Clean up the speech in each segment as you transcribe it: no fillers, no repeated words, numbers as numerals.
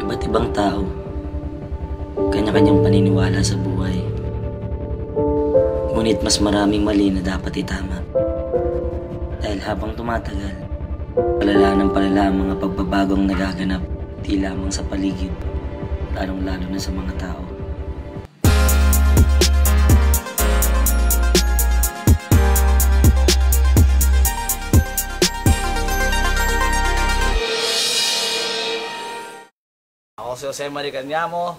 Iba't ibang tao, kanya-kanyang paniniwala sa buhay. Ngunit mas maraming mali na dapat itama. Dahil habang tumatagal, palala ng palala ang mga pagbabagong nagaganap, di lamang sa paligid, lalong-lalo na sa mga tao. Ako si Jose Maricanyamo,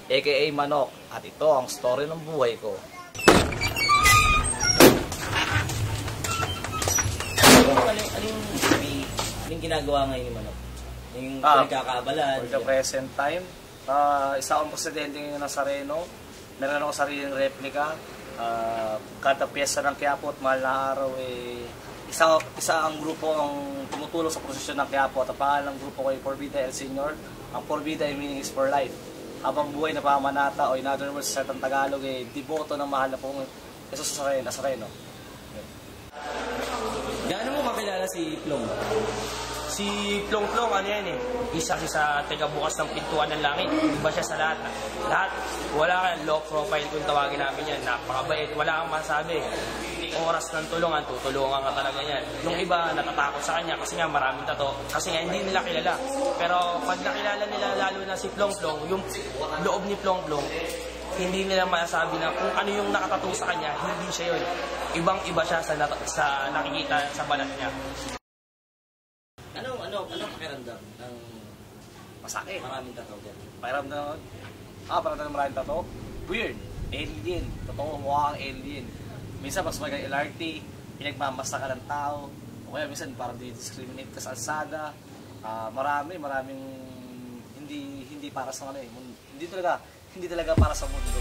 aka Manok, at ito ang story ng buhay ko. Anong ginagawa ngayon ni Manok? Yung pinagkakaabalan? For the present time, isa akong presidente ngayon ng Nazareno. Meron akong sariling replika. Kada piyesa ng Quiapo at mahal na araw, isa ang grupo ang tumutulong sa prosesyon ng Quiapo at ang pangalan ng grupo ko ay Forbida El Señor. Ang Forbida ay meaning is for life. Habang buhay na pamanata o in other words sa Tagalog ay deboto ng mahal na pong Jesus sa Nazareno. Gaano mo makilala si Plong? Si Plong ano yan isa sa taga-bukas ng pintuan ng langit. Iba siya sa lahat. Lahat, wala kang low profile kung tawagin namin yan. Napakabait, wala kang masabi. Oras ng tulungan, tutulungan ka talaga yan. Yung iba natatakot sa kanya kasi nga maraming tato. Kasi nga hindi nila kilala. Pero pag nakilala nila lalo na si Plong, yung loob ni Plong, hindi nila masasabi na kung ano yung nakatato sa kanya, hindi siya yun. Ibang-iba siya sa nakikita sa balat niya. Ano pakiramdam ng Masakit. maraming tato dyan? Pakiramdam ng maraming tato? Weird. Alien. Totoo, mukha kang alien. Minsan mas magaling LRT, pinagmamasta ka ng tao. O kaya minsan parang di-discriminate ka sa alsada. Maraming hindi para sa hindi talaga para sa mundo.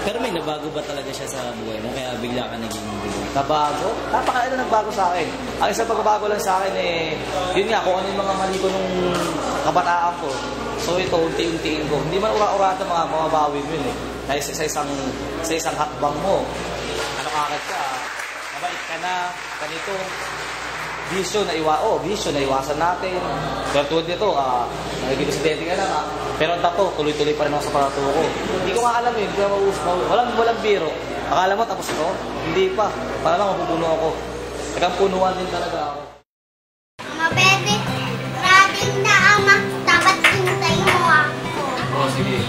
Pero may nabago ba talaga siya sa buhay mo? Kaya bigla ka naging bigo? Nabago? Napakailan nagbago sa akin. Ang isang pagbabago lang sa akin yun nga, kung ano yung mga mali ko nung kabataan ko. So ito, unti-untiin ko. Hindi man ura-urata mga mababawi mo yun Dahil sa isang hakbang mo. Ano kakit ka? Mabait ka na, ganito. Bisyo na iwasan natin. Pero tulad nito, nagiging presidente ka na pero ang tato, tuloy-tuloy pa rin ako sa panato ko. Hindi ko nga alam hindi ko walang biro. Akala mo tapos ito? Hindi pa. Para lang mapupuno ako. Tagang punuan din talaga ako. Ama, pwede. Maraming na ama. Dapat hintay mo ako. Oo, sige.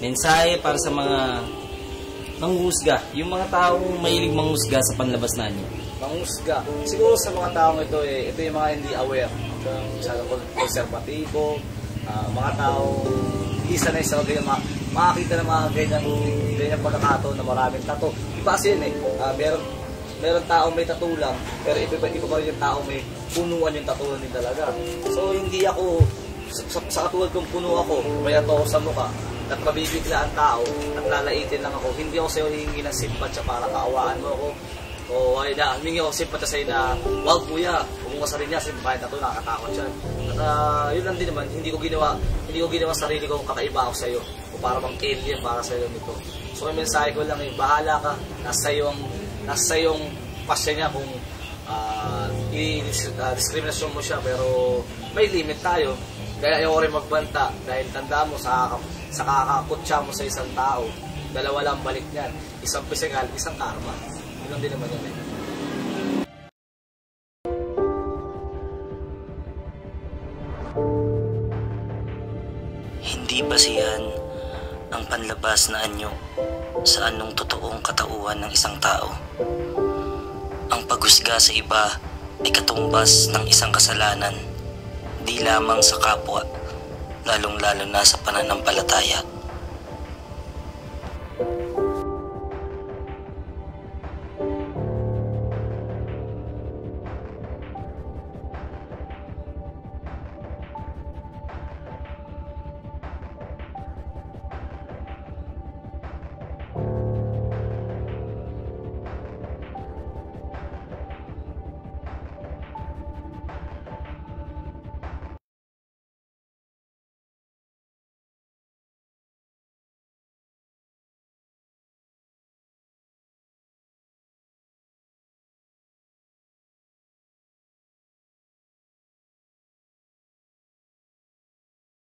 Mensahe para sa mga manghusga, yung mga taong mahilig manghusga sa panlabas na niyo. Manghusga. Siguro sa mga taong ito, ito yung mga hindi aware. Sa konserbatibo, mga taong hindi sanay sa ganyan, makakita ng mga ganyan pagkakataon na maraming tato. Iba kasi yun meron taong may tato lang, pero iba pa rin yung taong may punuan yung tato din talaga. So hindi ako, sa katulad kong puno ako, may tato sa mukha, at mabibigla ang tao at lalaitin lang ako. Hindi ako sa'yo hihingi ng simpatya para kaawaan mo ako. O ay humingi ako simpatya sa'yo na, wag kuya, kung sa rin niya, simpahin na ito, nakakatakot siya. At yun lang din naman, hindi ko ginawa sarili ko kakaiba ako sa'yo. O para bang alien para sa'yo nito. So may mensahe ko lang bahala ka, nasa yung pasya niya kung diskriminasyon mo siya, pero may limit tayo. Kaya ayaw rin magbanta dahil tandaan mo sa kakakutsa mo sa isang tao, dalawa lang balik niyan. Isang physical, isang karma. Yun din naman yan Hindi basihan ang panlabas na anyo sa anong totoong katauhan ng isang tao. Ang paghusga sa iba ay katumbas ng isang kasalanan, di lamang sa kapwa, lalong-lalo na sa pananampalataya.